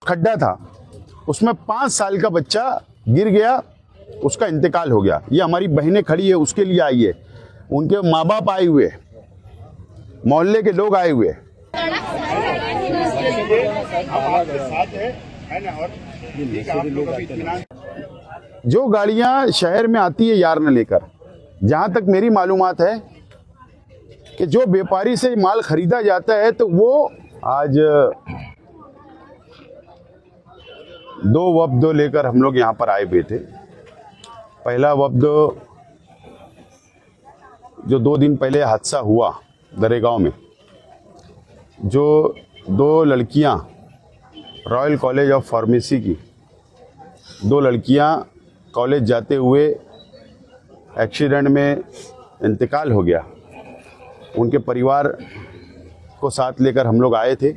खड्डा था, उसमें 5 साल का बच्चा गिर गया, उसका इंतकाल हो गया। ये हमारी बहनें खड़ी है, उसके लिए आई है, उनके माँ बाप आए हुए, मोहल्ले के लोग आए हुए। जो गाड़ियां शहर में आती है यार न लेकर, जहां तक मेरी मालूमात है कि जो व्यापारी से माल खरीदा जाता है, तो वो आज 2 वफ्द लेकर हम लोग यहाँ पर आए हुए थे। पहला वफ्द जो 2 दिन पहले हादसा हुआ दरेगांव में, जो 2 लड़कियाँ रॉयल कॉलेज ऑफ फार्मेसी की 2 लड़कियाँ कॉलेज जाते हुए एक्सीडेंट में इंतकाल हो गया। उनके परिवार को साथ लेकर हम लोग आए थे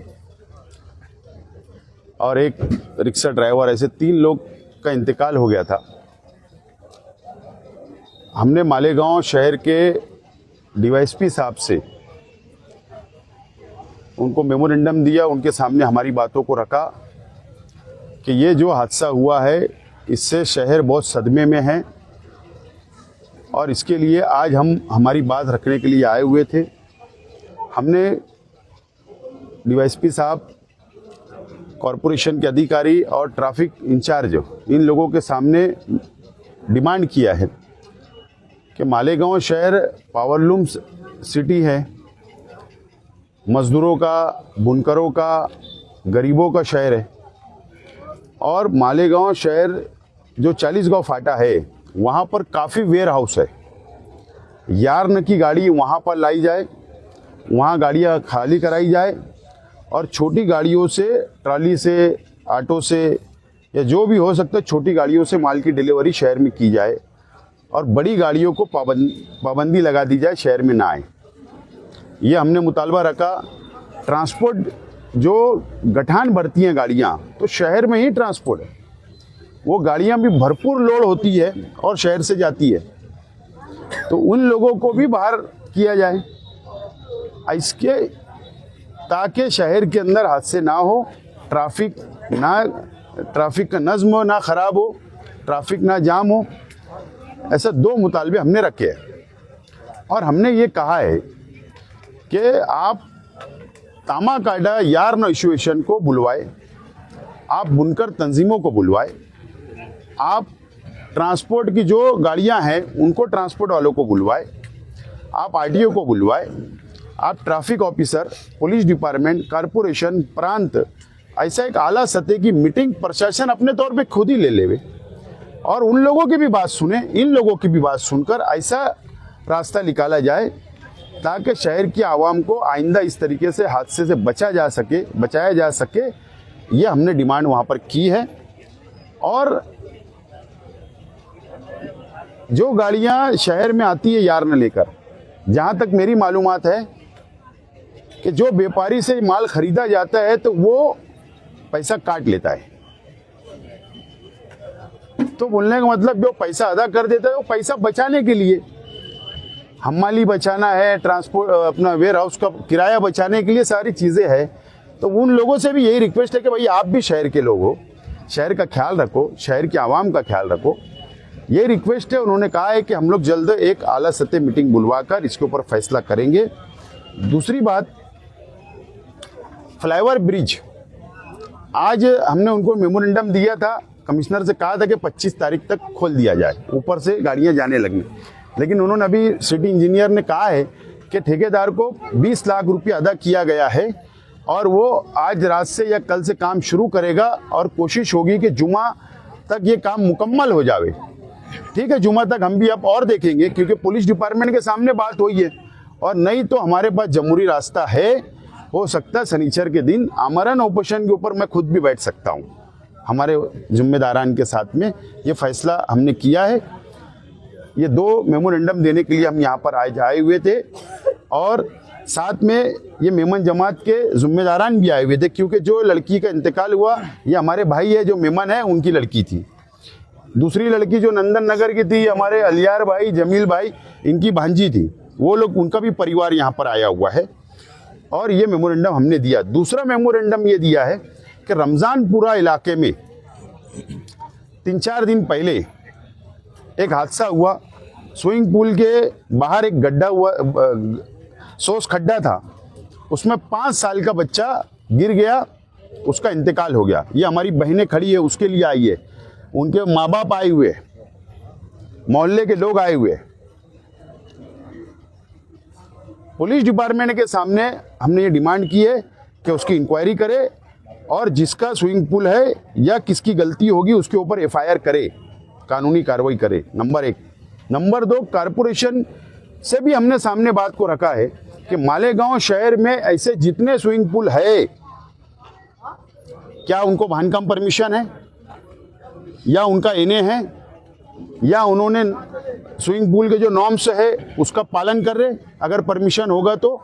और एक रिक्शा ड्राइवर, ऐसे 3 लोग का इंतकाल हो गया था। हमने मालेगांव शहर के डीवाईएसपी साहब से उनको मेमोरेंडम दिया, उनके सामने हमारी बातों को रखा कि ये जो हादसा हुआ है इससे शहर बहुत सदमे में है और इसके लिए आज हम हमारी बात रखने के लिए आए हुए थे। हमने डीवाईएसपी साहब, कॉरपोरेशन के अधिकारी और ट्रैफिक इंचार्ज, इन लोगों के सामने डिमांड किया है कि मालेगांव शहर पावरलूम सिटी है, मजदूरों का, बुनकरों का, गरीबों का शहर है और मालेगांव शहर जो 40 गांव फाटा है वहाँ पर काफ़ी वेयर हाउस है। यार्न की गाड़ी वहाँ पर लाई जाए, वहाँ गाड़ियाँ खाली कराई जाए और छोटी गाड़ियों से, ट्रॉली से, ऑटो से या जो भी हो सकता है, छोटी गाड़ियों से माल की डिलीवरी शहर में की जाए और बड़ी गाड़ियों को पाबंदी लगा दी जाए, शहर में ना आए। ये हमने मुतालबा रखा। ट्रांसपोर्ट जो गठान भरती हैं गाड़ियाँ, तो शहर में ही ट्रांसपोर्ट है, वो गाड़ियाँ भी भरपूर लोड होती है और शहर से जाती है, तो उन लोगों को भी बाहर किया जाए इसके, ताकि शहर के अंदर हादसे ना हो, ट्रैफिक का नज़्म हो ना ख़राब हो, ट्रैफिक ना जाम हो। ऐसे 2 मुतालबे हमने रखे हैं और हमने ये कहा है कि आप तामाकाडा यार्न एसोसिएशन को बुलवाए, आप बुनकर तंजीमों को बुलवाए, आप ट्रांसपोर्ट की जो गाड़ियां हैं उनको, ट्रांसपोर्ट वालों को बुलवाए, आप आरटीओ को बुलवाए, आप traffic officer, police department, corporation, प्रांत, ऐसा एक आला सतह की मीटिंग प्रशासन अपने तौर पे खुद ही ले लेवे और उन लोगों की भी बात सुने, इन लोगों की भी बात सुनकर ऐसा रास्ता निकाला जाए ताकि शहर की आवाम को आइंदा इस तरीके से हादसे से बचाया जा सके। ये हमने डिमांड वहाँ पर की है। और जो गाड़ियाँ शहर में आती है यार्न लेकर, जहाँ तक मेरी मालूमात है कि जो व्यापारी से माल खरीदा जाता है तो वो पैसा काट लेता है। तो बोलने का मतलब जो पैसा अदा कर देता है वो पैसा बचाने के लिए, हमाली बचाना है, ट्रांसपोर्ट अपना वेयर हाउस का किराया बचाने के लिए सारी चीज़ें हैं। तो उन लोगों से भी यही रिक्वेस्ट है कि भाई आप भी शहर के लोग हो, शहर का ख्याल रखो, शहर की आवाम का ख्याल रखो। ये रिक्वेस्ट है। उन्होंने कहा है कि हम लोग जल्द एक आला सतह मीटिंग बुलवाकर इसके ऊपर फैसला करेंगे। दूसरी बात, फ्लाईओवर ब्रिज, आज हमने उनको मेमोरेंडम दिया था, कमिश्नर से कहा था कि 25 तारीख तक खोल दिया जाए, ऊपर से गाड़ियां जाने लगनी, लेकिन उन्होंने अभी सिटी इंजीनियर ने कहा है कि ठेकेदार को 20 लाख रुपया अदा किया गया है और वो आज रात से या कल से काम शुरू करेगा और कोशिश होगी कि जुमा तक ये काम मुकम्मल हो जावे। ठीक है, जुमा तक हम भी अब और देखेंगे, क्योंकि पुलिस डिपार्टमेंट के सामने बात हुई है और नहीं तो हमारे पास जमहूरी रास्ता है। हो सकता है शनिचर के दिन आमरण ऑपरेशन के ऊपर मैं खुद भी बैठ सकता हूँ। हमारे जिम्मेदारान के साथ में ये फैसला हमने किया है। ये 2 मेमोरेंडम देने के लिए हम यहाँ पर आए हुए थे और साथ में ये मेमन जमात के जिम्मेदारान भी आए हुए थे, क्योंकि जो लड़की का इंतकाल हुआ ये हमारे भाई है, जो मेमन है उनकी लड़की थी। दूसरी लड़की जो नंदन नगर की थी, हमारे अलियार भाई, जमील भाई, इनकी भांजी थी, वो लोग, उनका भी परिवार यहाँ पर आया हुआ है और ये मेमोरेंडम हमने दिया। दूसरा मेमोरेंडम ये दिया है कि रमज़ानपुरा इलाके में 3-4 दिन पहले एक हादसा हुआ। स्विमिंग पूल के बाहर एक गड्ढा हुआ, सोस खड्डा था, उसमें 5 साल का बच्चा गिर गया, उसका इंतकाल हो गया। ये हमारी बहनें खड़ी है, उसके लिए आई है, उनके माँ बाप आए हुए, मोहल्ले के लोग आए हुए। पुलिस डिपार्टमेंट के सामने हमने ये डिमांड की है कि उसकी इंक्वायरी करे और जिसका स्विमिंग पूल है या किसकी गलती होगी उसके ऊपर एफआईआर करे, कानूनी कार्रवाई करे, नंबर 1। नंबर 2, कारपोरेशन से भी हमने सामने बात को रखा है कि मालेगांव शहर में ऐसे जितने स्विमिंग पूल है, क्या उनको बांधकाम परमिशन है या उनका एनए है या उन्होंने स्विमिंग पूल के जो नॉर्म्स है उसका पालन कर रहे। अगर परमिशन होगा तो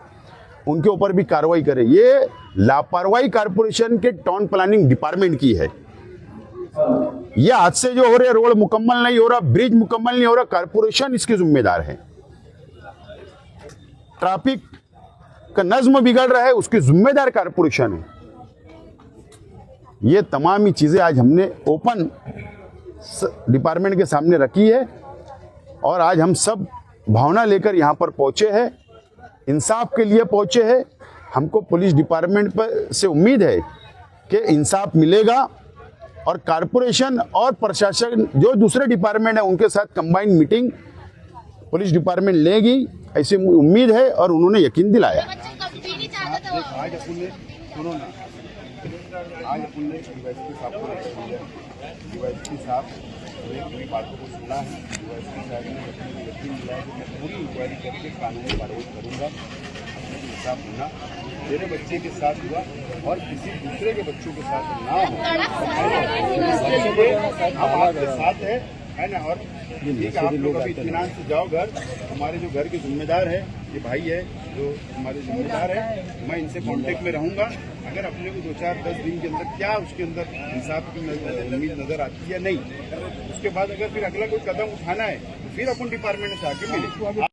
उनके ऊपर भी कार्रवाई करे। ये लापरवाही कारपोरेशन के टाउन प्लानिंग डिपार्टमेंट की है। ये हादसे जो हो रहे, रोड मुकम्मल नहीं हो रहा, ब्रिज मुकम्मल नहीं हो रहा, कारपोरेशन इसके जिम्मेदार है। ट्रैफिक का नज्म बिगड़ रहा है, उसकी जिम्मेदार कारपोरेशन है। ये तमाम ही चीजें आज हमने ओपन डिपार्टमेंट के सामने रखी है और आज हम सब भावना लेकर यहाँ पर पहुंचे हैं, इंसाफ के लिए पहुंचे हैं। हमको पुलिस डिपार्टमेंट पर से उम्मीद है कि इंसाफ मिलेगा और कारपोरेशन और प्रशासन जो दूसरे डिपार्टमेंट है उनके साथ कंबाइंड मीटिंग पुलिस डिपार्टमेंट लेगी, ऐसी उम्मीद है और उन्होंने यकीन दिलाया। आज अपन ने डीवाईएसपी साहब को डीवाईएसपी साहब ने पूरी बातों को सुना है। डीवाईएसपी साहब ने यकीन दिलाया कि मैं पूरी इंक्वायरी करके कानूनी कार्रवाई करूँगा। हिसाब होना मेरे बच्चे के साथ हुआ और किसी दूसरे के बच्चों के साथ ना हो, हम आपके साथ है ना। और ठीक है, आप लोग अभी इत्मीनान से जाओ घर। हमारे जो घर के जिम्मेदार है, ये भाई है जो हमारे जिम्मेदार है, मैं इनसे कांटेक्ट में रहूंगा। अगर अपने को 2-4-10 दिन के अंदर क्या उसके अंदर इंसाफ की उम्मीद नजर आती है या नहीं, उसके बाद अगर फिर अगला कोई कदम उठाना है तो फिर अपन डिपार्टमेंट से आके मिले।